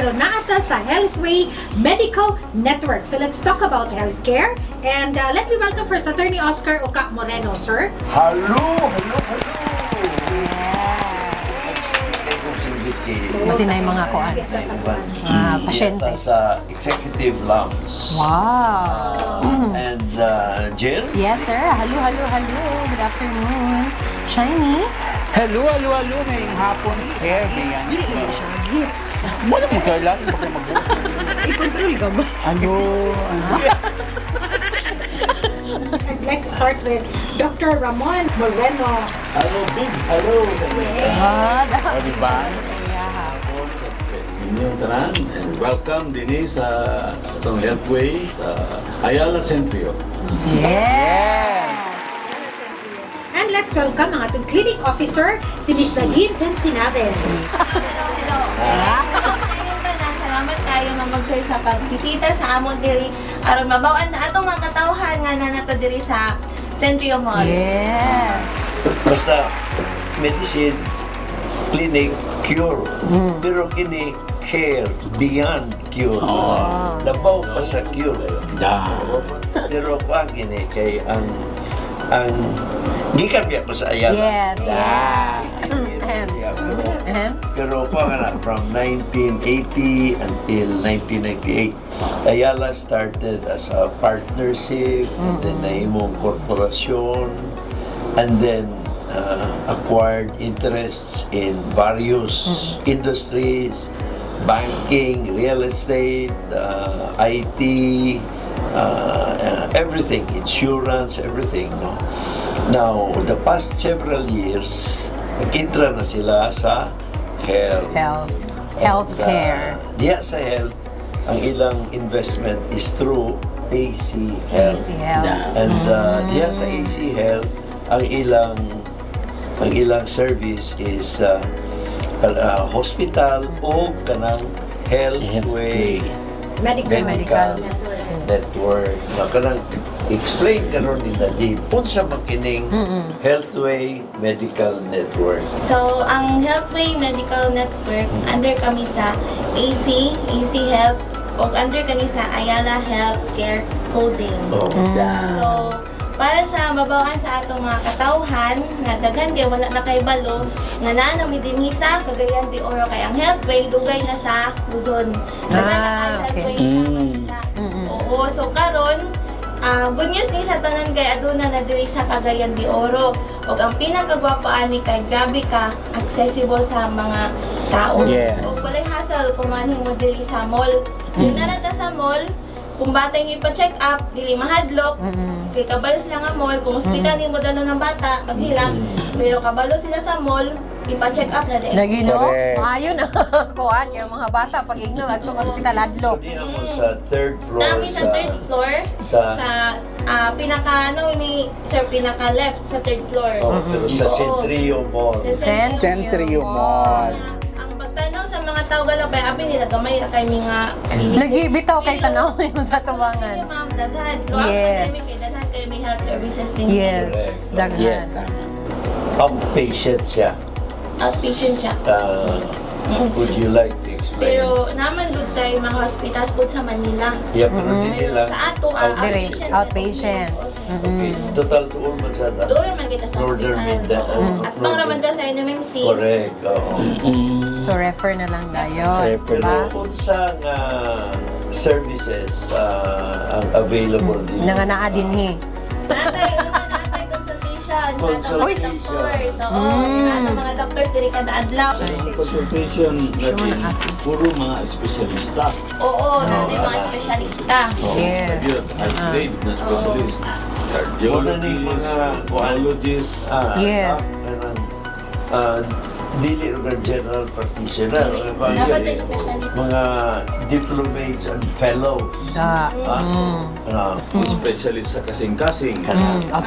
pero naata sa Healthway Medical Network. So let's talk about healthcare. And let me welcome first Attorney Oscar Oca Moreno, sir. Hello! Kasi na yung mga kuan. Pasyente. Sa executive lounge. Wow. And Jill? Yes, sir. Hello. Good afternoon. Shiny? Hello. Ngayong hapon, heavy yan. Wala mo kailan, huwag na mag-work. I-control ka ba? Ano? I'd like to start with Dr. Ramon Moreno. Hello, Big. Hello. O, diba? Inyong tanan, and welcome din sa itong Healthway sa Ayala Centrio. Yes! And let's welcome ang ating clinic officer, si Ms. Nadine Pensinaves. Hello. Salamat kayo nga mag-sir sa pagbisita sa amon diri aron mabawaan sa atong mga katawhan nga nanato diri sa Centrio Mall. Yes! Basta, medicine, clinic, cure. Pero kini care beyond cure. Labaw pa sa cure. Pero kuha gini kay ang gikan biya ko sa Ayala. Yes. Pero kuha nga na, from 1980 until 1998, Ayala started as a partnership, and then naimong korporasyon, and then acquired interests in various industries, banking, real estate, IT, everything, insurance, everything. No? Now, the past several years, nag-intra na sila sa health. Healthcare. Diya sa health, ang ilang investment is through AC Health. AC Health. And diya sa AC Health, ang ilang service is hospital o kanang Healthway Medical Network. Na kanang explain karon nila di unsa makining Healthway Medical Network. So, ang Healthway Medical Network under kami sa AC Health o under kami sa Ayala Healthcare Holding. So, para sa mabawaan sa atong mga katawhan nga daghan kay wala na kay balo nga nanami dinhi sa Cagayan de Oro kay ang Healthway dugay na sa Luzon. Okay. Oo, so karon good news ni sa tanan kay aduna na diri sa Cagayan de Oro. Og ang pinakagwapo ani kay grabe ka accessible sa mga tao. Yes. Og walay hassle kung anhin mo diri sa mall. Yung narata sa mall, kung bata yung ipa-check up, dili mahadlok. Kay kabalo sila nga mall, kung ospital ni mo dalo ng bata, maghilak. Pero kabalo sila sa mall, ipa-check up na din. Lagi no? Correct. Maayon kuan yung mga bata pag igno adtong ospital adlok. Diya mo sa third floor Namin sa third floor, sa pinaka left sa third floor. pero sa Oo. Centrio Mall. Centrio Mall. Ang pagtanaw sa mga tao galabay, abi nila gamay ra kay mga Lagi bitaw kay tanaw yung sa tubangan. Ma'am, daghan. So, Yes. after daghan kayo may health services din. Yes, Yes, daghan. Outpatient siya. Outpatient siya. Would you like to explain? Pero naman good tayo mga hospitals po sa Manila. Yeah, pero di Pero nila. sa ato, Dire, outpatient. outpatient. Okay, total doon man sa Doon man kita sa Northern hospital. Mindanao. Oo. At pang naman daw sa NMMC. Correct, oo. So refer na lang dayon, Refer. Pero diba? unsa nga services ang available din? Nanganaa dinhi. Natay consultation. Consultation. Sa doctors. Oo. Ato mga doctors, diri kada adlaw. Consultation Sure, natin, asi. puro mga espesyalista. Oo, natin mga espesyalista. Yes. High-grade na specialist. Wala ni mga Cardiologist. Yes. Dili mga general practitioner. Dili. Mga Dapat ay specialist. Mga diplomates and fellows. Da. Specialist sa kasing-kasing.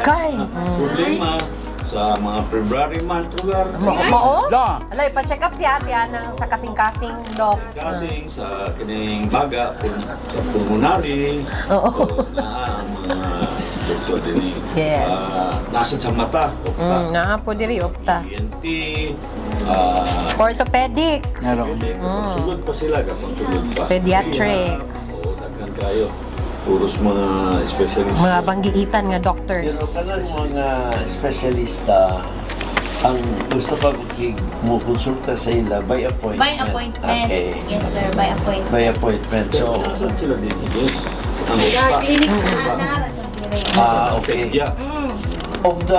Okay. Problema sa mga February month lugar. Mao? Da. Alay, pa-check up si ate anang sa kasing-kasing, Doc. Kasing sa kining baga, sa pulmonary. Oo. O na ang mga doktor din Yes. nasa sa mata. Naa po diri opta. ENT, Orthopedics. Meron. Sulod pa sila kapag sulod pa. Pediatrics. Daghan kayo. Puros mga specialist. Mga banggiitan nga Pero doctors. kanang mga espesyalista, ang gusto pa mo konsulta sa ila by appointment. By appointment. Okay. Yes, sir. By appointment. By appointment. So, Saan sila din higit? Ang Clinic. Naasahan sa Pire. okay. Yeah. Of the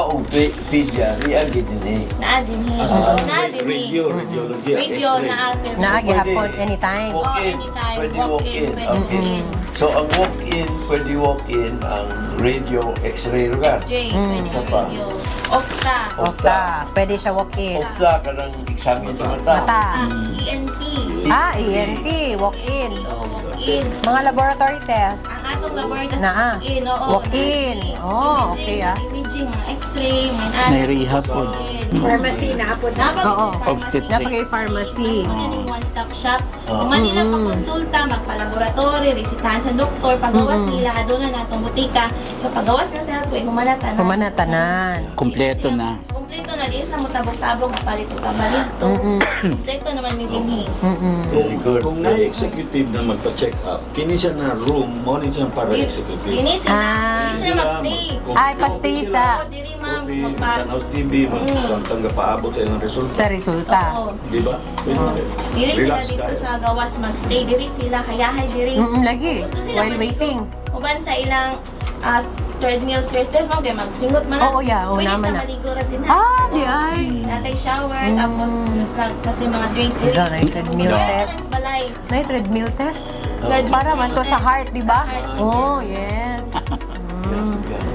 pedia, reagin din eh. Naadin he. Naadin he. Radiology. Radio X-ray. naadin. Naagi hapon anytime. Oh, Walk-in. anytime. Pwede Walk-in. walk-in. Pwede Okay. walk-in. So, ang walk-in, pwede walk-in, ang radio, x-ray ka. X-ray. Pwede Isa pa. radio. Okta. Okta. Pwede siya walk-in. Opta ka ng examine sa mata. Mata. ENT. ENT. Walk-in. Oo, walk-in. Mga laboratory tests. Ang atong laboratory Naa. walk-in. Oo. Walk-in. Oh, okay ah. Imaging, mga x-ray, may May rehab po. Pharmacy na hapon. Oo. Obstetrics. Napag-pharmacy. One-stop shop. Ah. Kung man nila pag-konsulta, magpa-laboratory, resitahan sa doktor, pagawas nila, aduna na itong butika. So, pagawas na sa healthway, humanata na. Humanatanan. Kompleto na. Kompleto na, di sa mutabog-tabog, kapalit o kabalito. Kompleto naman may dinhi. Very good. Kung na-executive na magpa-check up, kini siya na room, mo rin siyang para executive. Dini sila, Ah. dini sila mag-stay. Ay, pa-stay sa- Oo, dili ma'am, Coffee, magpa... tanaw TV, magtangga paabot sa ilang resulta. Sa resulta. Oo. Di ba? Dili sila Relax dito ka. sa gawas mag-stay, dili sila hayahay diri. Lagi. Gusto sila While mag- waiting. Uban sa ilang treadmill stress test mo kay magsingot man Oo, yeah. Oo, pwede naman sa na. maligo ra din Di ay. natay shower tapos tas yung mga drinks diri. Ikaw, na-treadmill test. Balay. May treadmill test? Treadmill Para man to sa heart, di ba? Sa heart. Oh, yes.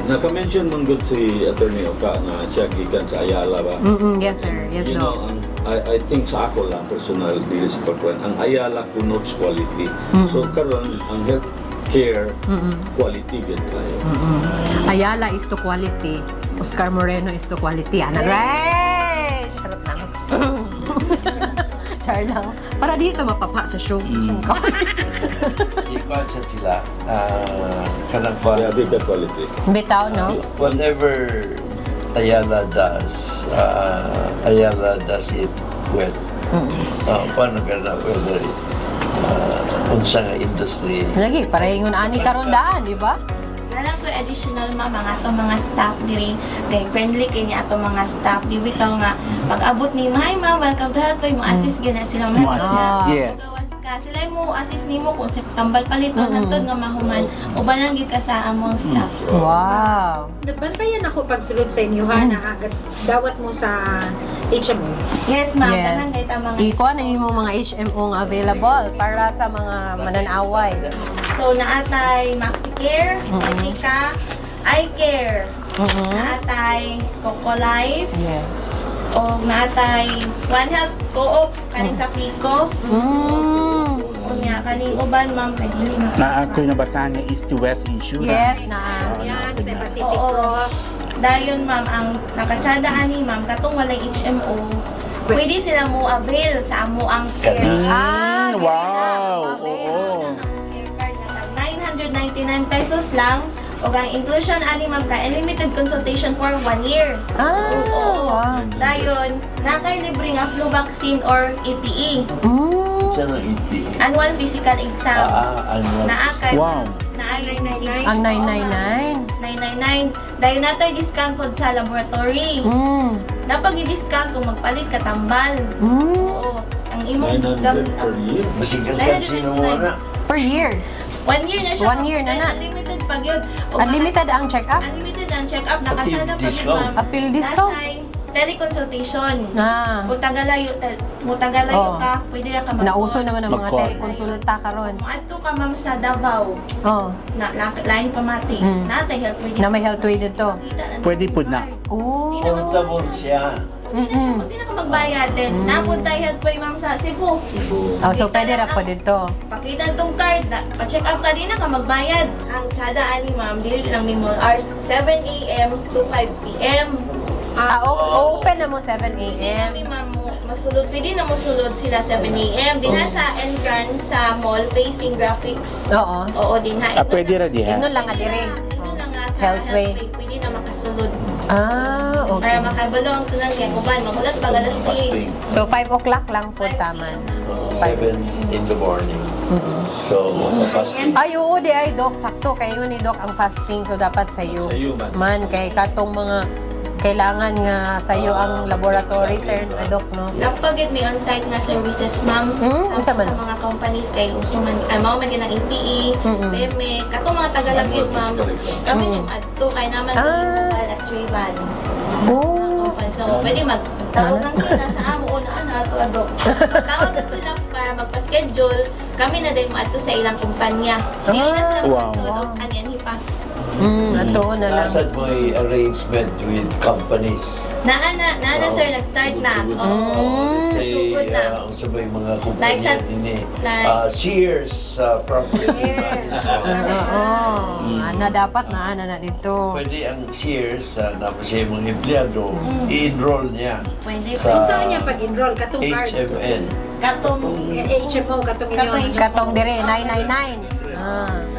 Naka-mention man good si Attorney Oka na siya gikan sa Ayala ba? Yes, sir. Yes, You know, Doc. I think sa ako lang, personal dili sa pagkuhan, ang Ayala connotes quality. So karon ang health care, quality yun tayo. Ayala is to quality. Oscar Moreno is to quality. Ana, right! Charot lang. Char lang. Para dito mapapa sa show. Ikuan sa sila, kanang Kaya bigger quality. Bitaw, no? whatever Ayala does it well. Paano ka na, whether unsa nga industry. Lagi, parehongon ani karondaan, di ba? Alam ko additional ma'am ang atong mga staff diri kay friendly kay ni atong mga staff bibitaw nga pag-abot ni hi ma'am welcome to healthway mo assist gyud na sila Mo ma'am. assist. Yes. Gawas ka sila mo assist nimo kung sa tambal paliton hantod nga mahuman uban lang gid ka sa among staff. Wow. Nabantayan ako pagsulod sa inyo ha, na agad dawat mo sa HMO. Yes ma'am, tanan kay Yes. ta mga Ikuha na mo mga HMO nga available para sa mga mananaway. so naatay MaxiCare, Etika, iCare, naatay Coco Life, Yes. o naatay One Health Co-op kaning sa Pico. Unya kaning uban ma'am kay dili na. Na ako nabasahan niya East to West Insurance. Yes, na. Yan, sa Pacific Oo. Cross. Dayon ma'am ang nakatsada ani ma'am katong walay HMO. Pwede sila mo avail sa amo ang care. Dili na. Wow. Avail. Oo. Care card na tag 999 pesos lang. O ang inclusion ani ma'am ka unlimited consultation for 1 year. Wow. Dayon, nakay libre nga flu vaccine or EPE. Unsa nga ipi. Annual physical exam. Ano? Naakay. Wow. Naay Ang 999. 999. Dayon natay discount pod sa laboratory. Napag-i-discount kung magpalit ka tambal. Oo. Ang imong 900 per year. Masigang sino mo na. Per year. 1 year na siya. 1 year na na. Unlimited pag yun. O Unlimited ang check-up. Unlimited ang check-up. Nakasada pa Discount. yun. Appeal discount. Teleconsultation. Na. Kung tagalayo Oo. ka, pwede na ka mag- Nauso naman ang mga Mag-call. telekonsulta karon. Kung adto ka ma'am sa Davao, Oh, line pamati, natay health pwede. na may health way dito. Pwede po na. Oh. Portable siya. Hindi na ka magbayad din. Napunta healthway ma'am sa Cebu. Oh, so pwede ra po dito. Pakita tong card, pa-check up ka din na ka magbayad. Ang tsada ani ma'am, dili lang minimal hours, 7 a.m. to 5 p.m. Open na mo 7 a.m. Kami ma'am, masulod, pwede na masulod sila 7 a.m. Din na sa entrance sa mall facing graphics. Oo. Oo, din ha. Pwede ra di ha. Ignon lang nga dire. Ignon lang nga sa Healthway. Pwede na makasulod. Okay. Para makabalo ang tunang kaya kuban, magulat pag alas 10. Fasting. So 5 o'clock lang po taman. 7 in the morning. So, sa fasting. Ay, oo, di ay, Doc. Sakto, kayo ni Doc ang fasting. So, dapat sa'yo. Sa'yo man. Man, kay katong mga kailangan nga sa'yo ang laboratory, sir, Doc, no? Napagit may on-site nga services, ma'am. Unsa Sa man? mga companies kay usuman, mao man ng EPE, BEME, katong mga tagalagit, ma'am. Kami yung adto kay naman at Rival. Oh. So, pwede magtawag lang sila sa amo o na ato adok. Tawag lang sila para magpa-schedule. Kami na din maadto sa ilang kumpanya. Hindi na sila Wow. magtulog, aniyan pa. Ato na lang. Nasaan mo yung arrangement with companies? Naana sir, nag-start na. Let's say, Sugod na. ang sabay mga Like kumpanya sa- din eh. like- Sears, property management. Na dapat na dito. Pwede ang Sears, na siya yung mga empleyado, i-enroll niya Pwede Kung pa. saan niya pag-enroll? Katong card. HMN. Katong HMO, katong Katong inyo. Katong dire, 999.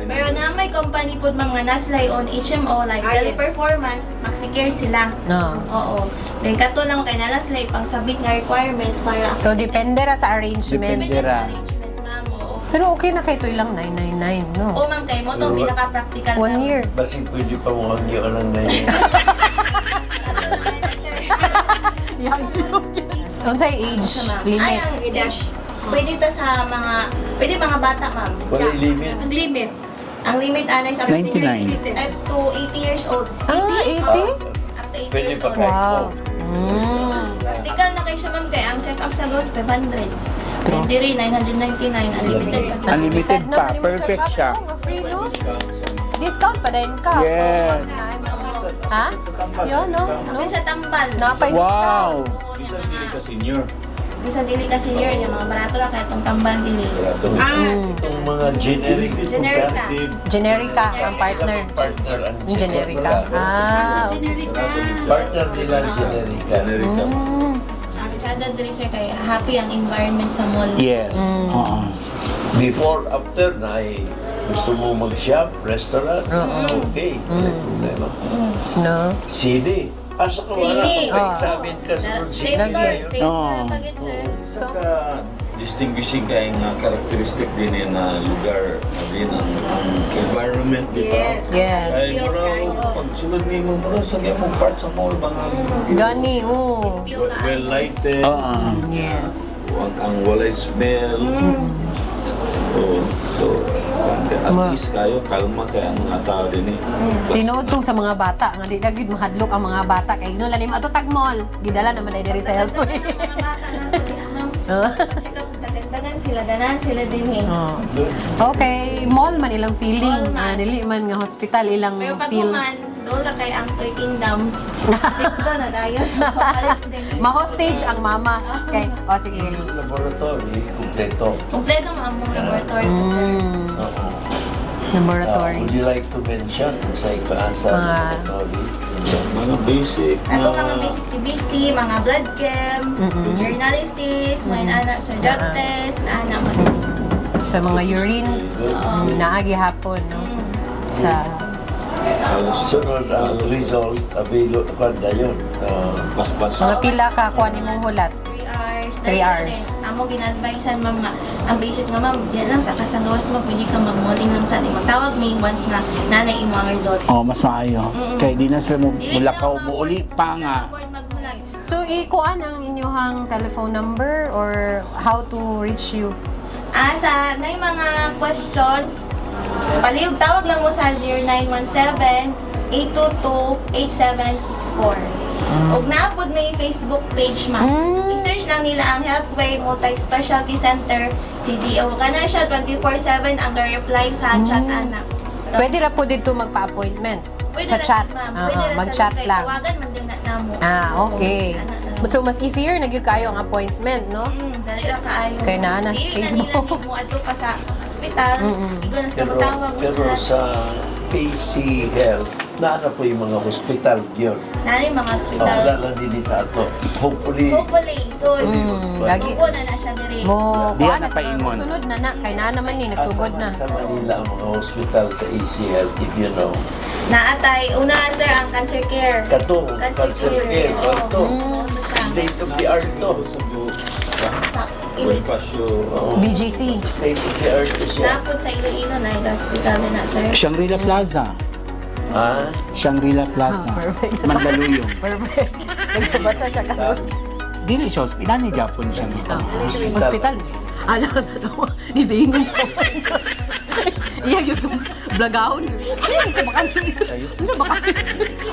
Pero na may company po mga naslay on HMO like Yes. Teleperformance, maxicare sila. No. Oo. Then kato lang kay naslay pang sabit nga requirements para So, depende ra sa arrangement. Depende Ra. sa arrangement, ma'am. Oo. Pero okay na kay ito ilang 999, no? O ma'am kay mo tong pinaka-practical 1 na- year. Basi pwede pa mo hangyo ng na yun. Unsay age Ay, limit? ang age. Pwede ta sa mga bata, ma'am. Wala limit. Ang limit. Ang limit anay sa 99. up to 80 years old. 80? Up to 80 Pwede years pa old. kahit Wow. Practical na kayo siya, ma'am, kaya ang check-up sa Los 500. Then diri 999 unlimited pa. Unlimited na pa. man yung Perfect check-up, siya. no? Nga free, no? Discount pa din ka. Yes. Ha? Yun, no? No? Sa tambal. Napay Wow. discount. Bisa dili ka senior. Bisa dili ka senior yung mga barato ra kaya itong tambal dili. Itong mga generic Generica. Generica ang partner. partner ang Yung generica. Generica. Partner nila ang generica. Generica. Masyada diri sir kaya happy ang environment sa mall. Yes. Oo. Before, after na ay gusto mo mag-shop, restaurant, okay. Wala problema. No? CD. Asa ka wala CD. kung examine ka sa Safe CD. floor, Lagi. safe floor Oo. pagit sir. Saka distinguishing kay nga characteristic din yun na lugar din ang environment dito. Yes. Yes. Ay mura pag sulod ni mo mura sa gyapon part sa mall mga Gani, oh. well lighted. Oo. Yes. Ang walay smell. So at least kayo kalma kay ang mga tao din eh. Tinuod tong sa mga bata nga di lagi mahadlok ang mga bata kay no lalim ato tag mall gidala naman ay diri sa health Mga bata na check up dagdagan sila ganan sila din eh. Oh. Okay, mall man ilang feeling. Mall man. Dili man nga hospital ilang Pero pag feels. kuman, doon na kay ang Toy Kingdom. Dito na dayon. Ma-hostage ang mama. Okay, o sige. Yung laboratory, kumpleto. Kompleto ang among laboratory to sir. Oo. Laboratory. Would you like to mention sa ikaan sa Mga- laboratory? Mga basic Ato mga basic CBC, mga blood chem, journalisis, mga anak sa drug test, anak mo din. Sa mga urine, naagi hapon, no? Sa Sunod ang result, available kanda yun. pas-pas. mga pila ka kuha nimong hulat. 3 3 hours. Amo ginadvisean ma'am nga, ang patient nga ma'am, yan lang sa kasagawas mo, pwede ka mag-malling lang sa ating magtawag may once na nanay imo ang result. Oh, mas maayo. Kaya di na sila Dili sila mulakaw ma- mo uli pa nga. Avoid magmulag. So, ikuan ang inyong telephone number or how to reach you? Sa na yung mga questions, palihog tawag lang mo sa 0917-822-8764. Ug naapod may Facebook page ma'am. I-search lang nila ang Healthway Multi-Specialty Center CDO. Kana siya 24/7 ang reply sa chat anak. Pwede ra po dito magpa-appointment sa ra chat. siya, ma'am. Oo, Pwede ra sa mag-chat kay lang. Tawagan man din na namo. Okay. Ana na lang. So, mas easier na gyud kayo ang appointment, no? Dali ra kaayo. Kay naa na sa Dili Facebook. Na nila mo adto pa sa ospital. Igo na sa tawag mo Pero sa AC Health, naana po yung mga hospital yun. Nani mga ospital. Wala lang din sa ato. Hopefully, Hopefully, soon. Lagi. Tubo na na siya diri. Mo, Di kuha na na sa paingon. sunod na na. Kay naa naman ni, nagsugod na. Sa Manila ang mga hospital sa AC Health, if you know. naatay, una sir, ang cancer care. Katong cancer care, Oo. ito. Oo, ano siya. State of the art to. Sa Bonifacio. BGC. State of the art to siya. Napod sa Iloilo na hospital na sir. Shangri-La Plaza. Ha? Shangri-La Plaza. Ah, perfect. Mandaluyong. Perfect. Nagbasa siya karon. Dili siya, inani Japon siya. Hospital. Ano, dito yung iya yung blagahon. Unsa ba kan? Unsa ba kan?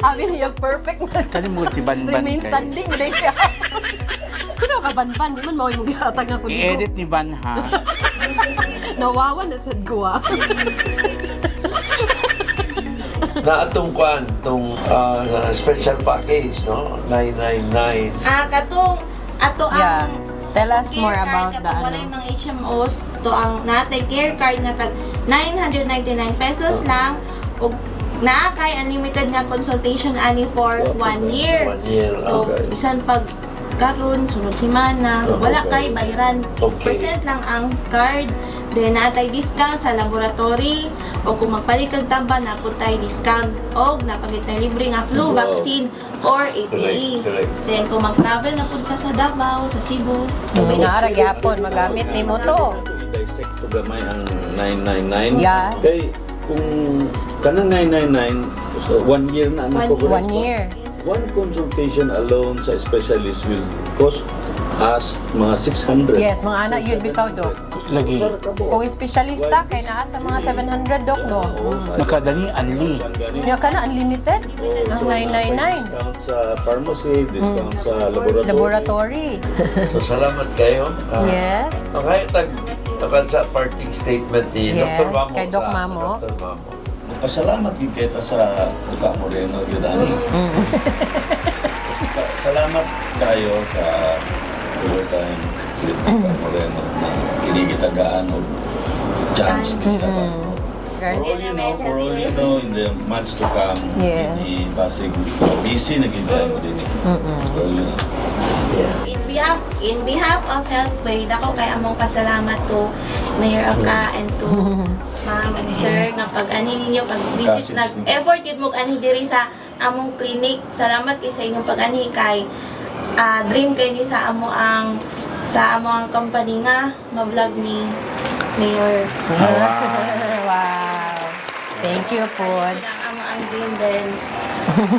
Amin niya perfect na. Kani mo si Banban Remain kay. standing mo dai siya. Unsa ka banban, di man mao imong gihatag ako dito. I-edit ni Van ha. Nawawa na sad ko ah. Na atong kwan, itong special package, no? 999. Katong ato Yeah. ang Tell us care more card about na the kung wala ano. yung mga HMOs, to ang natay care card nga tag 999 pesos lang ug naa kay unlimited nga consultation ani for 1 year. 1 year, So, okay. bisan pag karon sunod semana, wala kay bayaran. Okay. Percent lang ang card. Then natay discount sa laboratory o kung magpalit kag tamba na tay discount o napagitay libre nga flu Wow. vaccine or APE. Correct. Then kung mag-travel na pud ka sa Davao, sa Cebu, Naara gyapon magamit nimo to. I-dissect to gamay ang 999. Yes. Kay kung kanang 999, so 1 year na One ko. 1 year. One consultation alone sa specialist will cost us mga 600. Yes, mga anak yun bitaw dok. Lagi. Kung espesyalista kay naa sa mga 700 dok no. Nakadani anli. Nya kana unlimited ang 999 Discount sa pharmacy, discount sa laboratory. laboratory. So, salamat kayo. Yes. Okay, tag sa parting statement ni Yeah, Dr. Mamo. kay Doc Mamo. Dr. Mamo. Pasalamat gid kita sa Uka Moreno gyud ani. Salamat kayo sa overtime with Uka Moreno na kinigitagaan og chance ni sa For all you know, in the months to come, Yes. di Pasig busy na gid tayo din. For all you know. Yeah. in behalf of Healthway, dako kay among pasalamat to Mayor Oka and to Ma'am and Sir nga pag-ani ninyo pag-visit Kasis. nag-effort gid mo ani diri sa among clinic. Salamat kay sa inyong pag-ani kay dream kay ni sa amo ang company nga ma-vlog ni Mayor. Wow. Thank you pod. Ang amo ang dream din.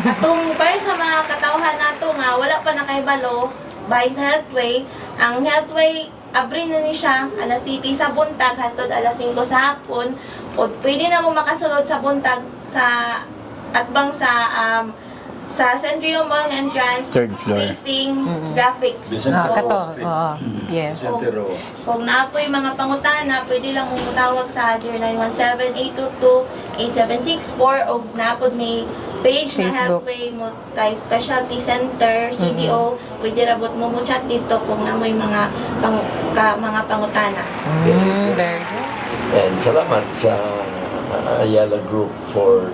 Atong para sa mga katawhan nato nga wala pa nakahibalo by Healthway, ang Healthway abri na ni siya alas 7 sa buntag hangtod alas 5 sa hapon o pwede na mo makasulod sa buntag sa atbang sa Centrio Mall entrance Third floor. facing graphics. Vicente Ah, kato. Street. Oo. Yes. Vicente Roa. Kung naapoy mga pangutana, pwede lang mong tawag sa 0917-822-8764 o naapod may page Facebook. na Healthway Multi-Specialty Center, CDO. Pwede rabot mo chat dito kung namoy mga mga pangutana. Very good. And salamat sa Ayala Group for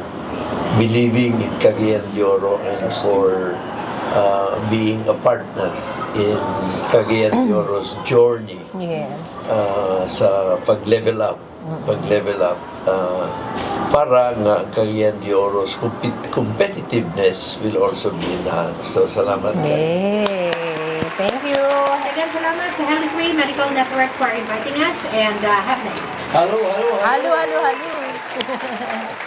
believing in Cagayan de Oro and for being a partner in Cagayan de Oro's journey Yes. sa pag-level up. Para nga ang Cagayan de Oro's competitiveness will also be enhanced. So, salamat. Yay. Thank you. Again, salamat sa Healthway Medical Network for inviting us and have nice. Hello. Halo, halo, halo.